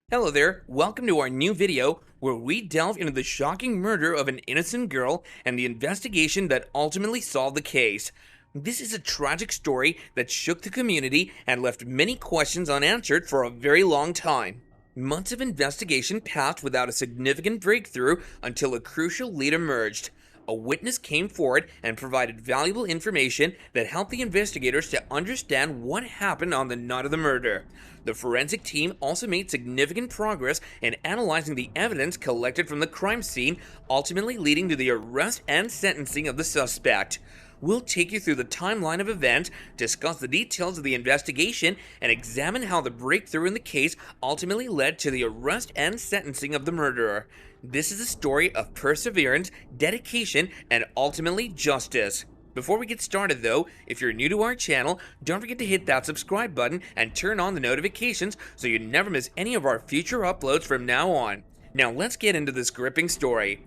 Hello there, welcome to our new video where we delve into the shocking murder of an innocent girl and the investigation that ultimately solved the case. This is a tragic story that shook the community and left many questions unanswered for a very long time. Months of investigation passed without a significant breakthrough until a crucial lead emerged. A witness came forward and provided valuable information that helped the investigators to understand what happened on the night of the murder. The forensic team also made significant progress in analyzing the evidence collected from the crime scene, ultimately leading to the arrest and sentencing of the suspect. We'll take you through the timeline of events, discuss the details of the investigation, and examine how the breakthrough in the case ultimately led to the arrest and sentencing of the murderer. This is a story of perseverance, dedication, and ultimately justice. Before we get started though, if you're new to our channel, don't forget to hit that subscribe button and turn on the notifications so you never miss any of our future uploads from now on. Now let's get into this gripping story.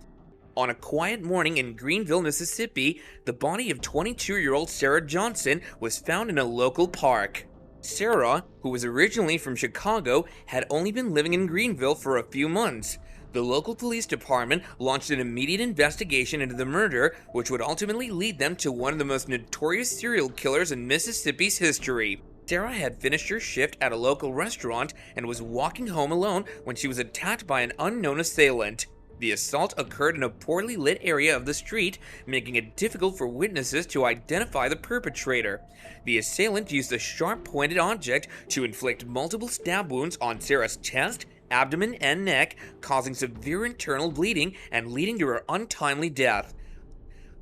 On a quiet morning in Greenville, Mississippi, the body of 22-year-old Sarah Johnson was found in a local park. Sarah, who was originally from Chicago, had only been living in Greenville for a few months. The local police department launched an immediate investigation into the murder, which would ultimately lead them to one of the most notorious serial killers in Mississippi's history. Sarah had finished her shift at a local restaurant and was walking home alone when she was attacked by an unknown assailant. The assault occurred in a poorly lit area of the street, making it difficult for witnesses to identify the perpetrator. The assailant used a sharp-pointed object to inflict multiple stab wounds on Sarah's chest, abdomen, and neck, causing severe internal bleeding and leading to her untimely death.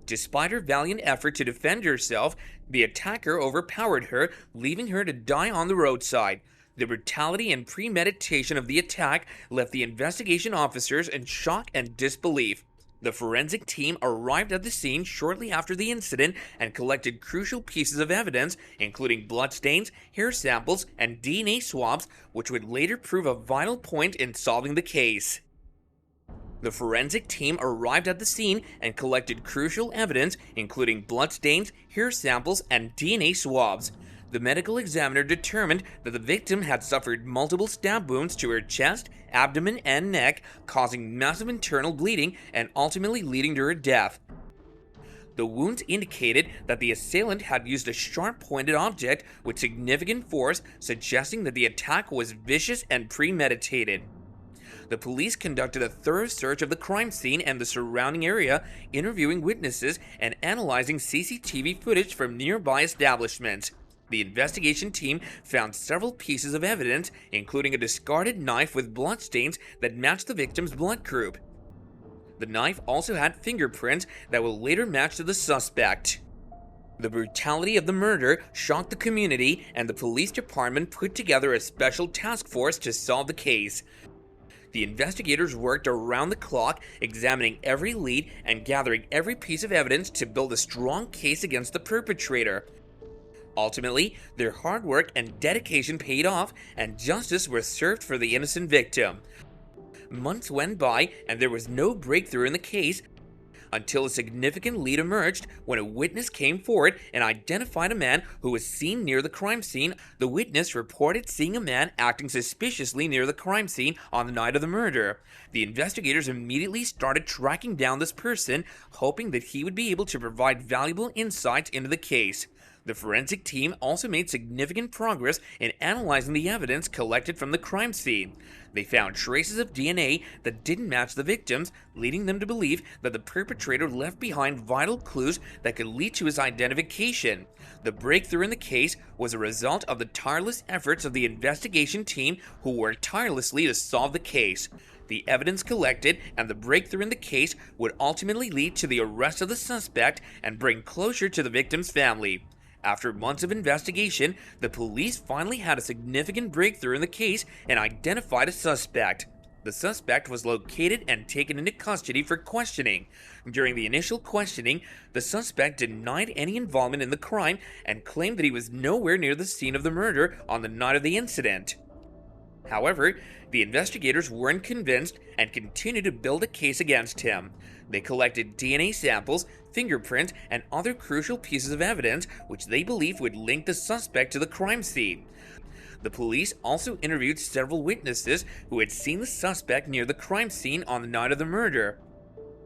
Despite her valiant effort to defend herself, the attacker overpowered her, leaving her to die on the roadside. The brutality and premeditation of the attack left the investigation officers in shock and disbelief. The forensic team arrived at the scene shortly after the incident and collected crucial pieces of evidence, including bloodstains, hair samples, and DNA swabs, which would later prove a vital point in solving the case. The forensic team arrived at the scene and collected crucial evidence, including bloodstains, hair samples, and DNA swabs. The medical examiner determined that the victim had suffered multiple stab wounds to her chest, abdomen, and neck, causing massive internal bleeding and ultimately leading to her death. The wounds indicated that the assailant had used a sharp-pointed object with significant force, suggesting that the attack was vicious and premeditated. The police conducted a thorough search of the crime scene and the surrounding area, interviewing witnesses and analyzing CCTV footage from nearby establishments. The investigation team found several pieces of evidence, including a discarded knife with bloodstains that matched the victim's blood group. The knife also had fingerprints that will later match to the suspect. The brutality of the murder shocked the community, and the police department put together a special task force to solve the case. The investigators worked around the clock, examining every lead and gathering every piece of evidence to build a strong case against the perpetrator. Ultimately, their hard work and dedication paid off, and justice was served for the innocent victim. Months went by, and there was no breakthrough in the case until a significant lead emerged when a witness came forward and identified a man who was seen near the crime scene. The witness reported seeing a man acting suspiciously near the crime scene on the night of the murder. The investigators immediately started tracking down this person, hoping that he would be able to provide valuable insights into the case. The forensic team also made significant progress in analyzing the evidence collected from the crime scene. They found traces of DNA that didn't match the victims, leading them to believe that the perpetrator left behind vital clues that could lead to his identification. The breakthrough in the case was a result of the tireless efforts of the investigation team, who worked tirelessly to solve the case. The evidence collected and the breakthrough in the case would ultimately lead to the arrest of the suspect and bring closure to the victim's family. After months of investigation, the police finally had a significant breakthrough in the case and identified a suspect. The suspect was located and taken into custody for questioning. During the initial questioning, the suspect denied any involvement in the crime and claimed that he was nowhere near the scene of the murder on the night of the incident. However, the investigators weren't convinced and continued to build a case against him. They collected DNA samples, fingerprints, and other crucial pieces of evidence which they believed would link the suspect to the crime scene. The police also interviewed several witnesses who had seen the suspect near the crime scene on the night of the murder.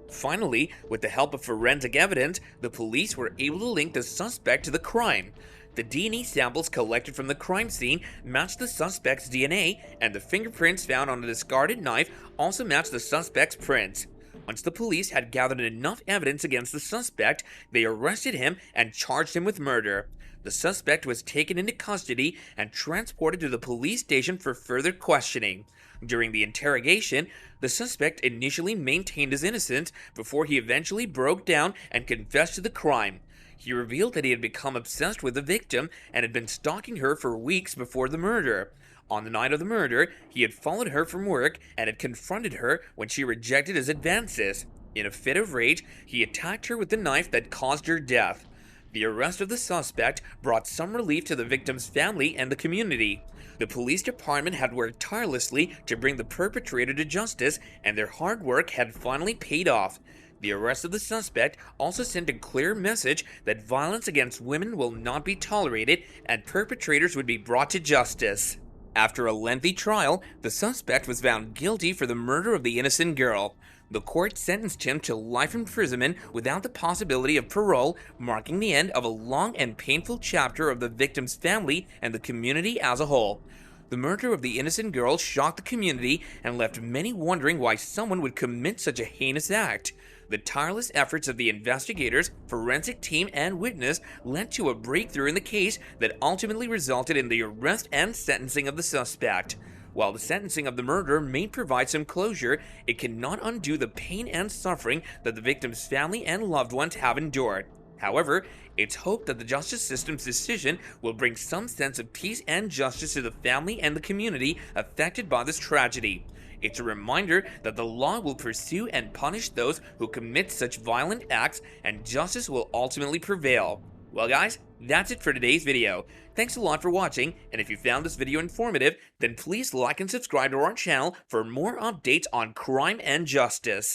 Finally, with the help of forensic evidence, the police were able to link the suspect to the crime. The DNA samples collected from the crime scene matched the suspect's DNA, and the fingerprints found on the discarded knife also matched the suspect's prints. Once the police had gathered enough evidence against the suspect, they arrested him and charged him with murder. The suspect was taken into custody and transported to the police station for further questioning. During the interrogation, the suspect initially maintained his innocence before he eventually broke down and confessed to the crime. He revealed that he had become obsessed with the victim and had been stalking her for weeks before the murder. On the night of the murder, he had followed her from work and had confronted her when she rejected his advances. In a fit of rage, he attacked her with the knife that caused her death. The arrest of the suspect brought some relief to the victim's family and the community. The police department had worked tirelessly to bring the perpetrator to justice, and their hard work had finally paid off. The arrest of the suspect also sent a clear message that violence against women will not be tolerated and perpetrators would be brought to justice. After a lengthy trial, the suspect was found guilty for the murder of the innocent girl. The court sentenced him to life imprisonment without the possibility of parole, marking the end of a long and painful chapter of the victim's family and the community as a whole. The murder of the innocent girl shocked the community and left many wondering why someone would commit such a heinous act. The tireless efforts of the investigators, forensic team, and witness led to a breakthrough in the case that ultimately resulted in the arrest and sentencing of the suspect. While the sentencing of the murderer may provide some closure, it cannot undo the pain and suffering that the victim's family and loved ones have endured. However, it's hoped that the justice system's decision will bring some sense of peace and justice to the family and the community affected by this tragedy. It's a reminder that the law will pursue and punish those who commit such violent acts, and justice will ultimately prevail. Well guys, that's it for today's video. Thanks a lot for watching, and if you found this video informative, then please like and subscribe to our channel for more updates on crime and justice.